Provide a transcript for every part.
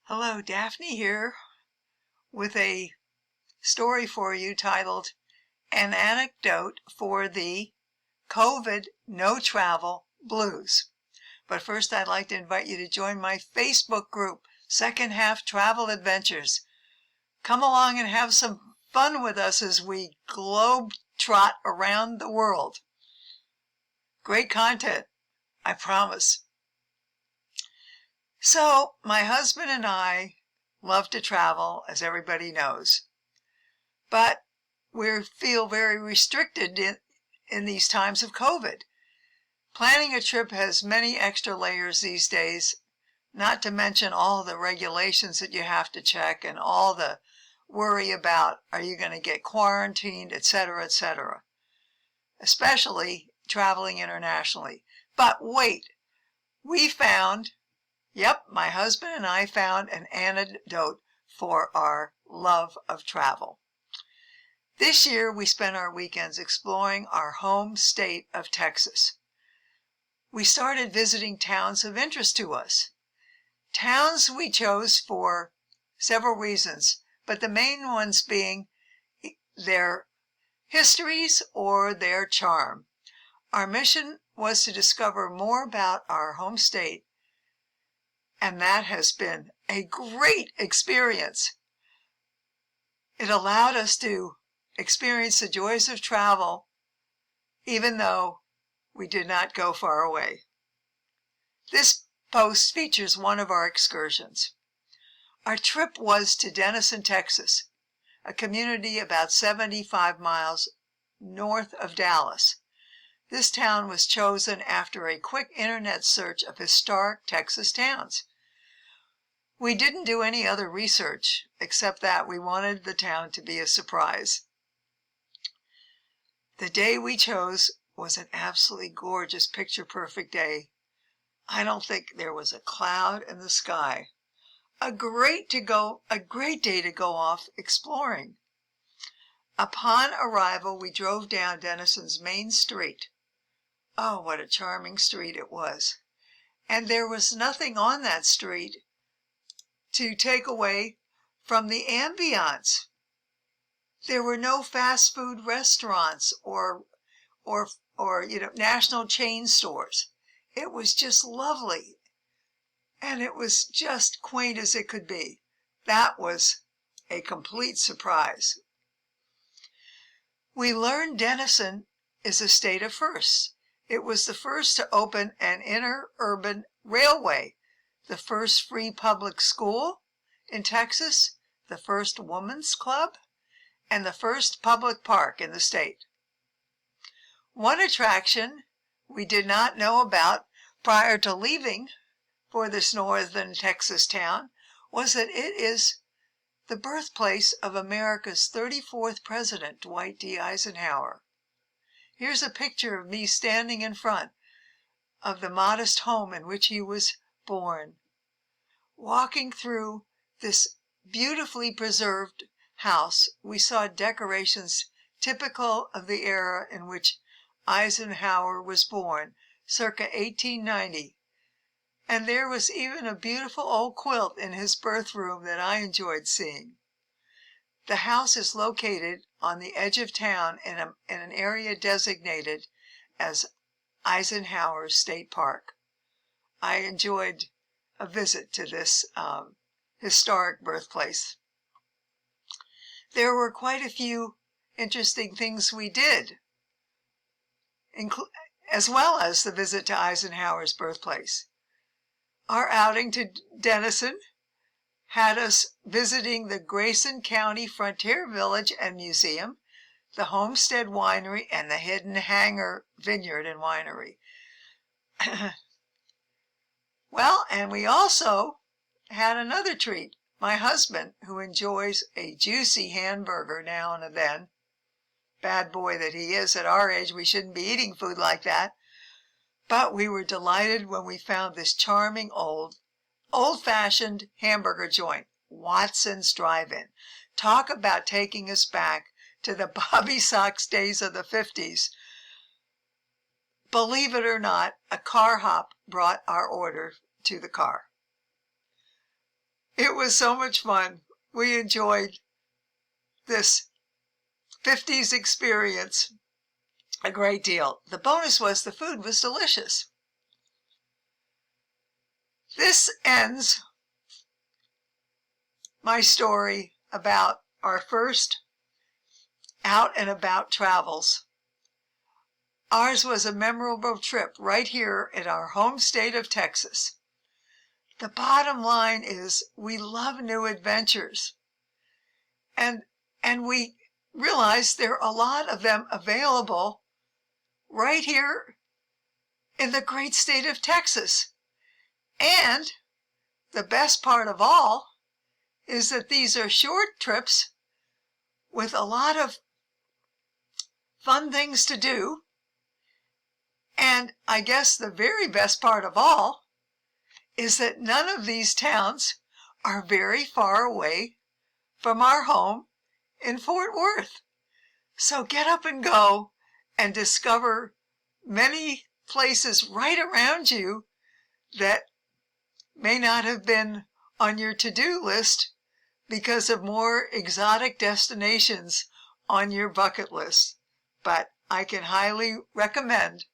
Hello, Daphne here with a story for you titled An Antidote for the COVID No Travel Blues. But first, I'd like to invite you to join my Facebook group, Second Half Travel Adventures. Come along and have some fun with us as we globe trot around the world. Great content, I promise. So, my husband and I love to travel, as everybody knows, but we feel very restricted in these times of COVID. Planning a trip has many extra layers these days, not to mention all the regulations that you have to check and all the worry about, are you going to get quarantined, etc., especially traveling internationally. But wait, my husband and I found an antidote for our love of travel. This year, we spent our weekends exploring our home state of Texas. We started visiting towns of interest to us. Towns we chose for several reasons, but the main ones being their histories or their charm. Our mission was to discover more about our home state, and that has been a great experience. It allowed us to experience the joys of travel, even though we did not go far away. This post features one of our excursions. Our trip was to Denison, Texas, a community about 75 miles north of Dallas. This town was chosen after a quick internet search of historic Texas towns. We didn't do any other research, except that we wanted the town to be a surprise. The day we chose was an absolutely gorgeous, picture-perfect day. I don't think there was a cloud in the sky. A great day to go off exploring. Upon arrival, we drove down Denison's main street. Oh, what a charming street it was. And there was nothing on that street to take away from the ambiance. There were no fast food restaurants or national chain stores. It was just lovely. And it was just quaint as it could be. That was a complete surprise. We learned Denison is a state of firsts. It was the first to open an interurban railway, the first free public school in Texas, the first women's club, and the first public park in the state. One attraction we did not know about prior to leaving for this northern Texas town was that it is the birthplace of America's 34th president, Dwight D. Eisenhower. Here's a picture of me standing in front of the modest home in which he was born. Walking through this beautifully preserved house, we saw decorations typical of the era in which Eisenhower was born, circa 1890. And there was even a beautiful old quilt in his birth room that I enjoyed seeing. The house is located on the edge of town in an area designated as Eisenhower State Park. I enjoyed a visit to this historic birthplace. There were quite a few interesting things we did, as well as the visit to Eisenhower's birthplace. Our outing to Denison had us visiting the Grayson County Frontier Village and Museum, the Homestead Winery, and the Hidden Hanger Vineyard and Winery. Well, and we also had another treat. My husband, who enjoys a juicy hamburger now and then, bad boy that he is, at our age we shouldn't be eating food like that, but we were delighted when we found this charming old-fashioned hamburger joint, Watson's Drive-In. Talk about taking us back to the Bobby Sox days of the 50s. Believe it or not, a car hop brought our order to the car. It was so much fun. We enjoyed this 50s experience a great deal. The bonus was the food was delicious. This ends my story about our first out and about travels. Ours was a memorable trip right here in our home state of Texas. The bottom line is we love new adventures. And we realize there are a lot of them available right here in the great state of Texas. And the best part of all is that these are short trips with a lot of fun things to do. And I guess the very best part of all is that none of these towns are very far away from our home in Fort Worth. So get up and go and discover many places right around you that may not have been on your to-do list because of more exotic destinations on your bucket list. But I can highly recommend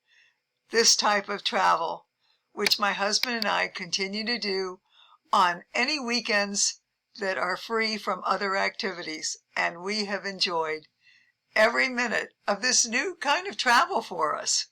this type of travel, which my husband and I continue to do on any weekends that are free from other activities, and we have enjoyed every minute of this new kind of travel for us.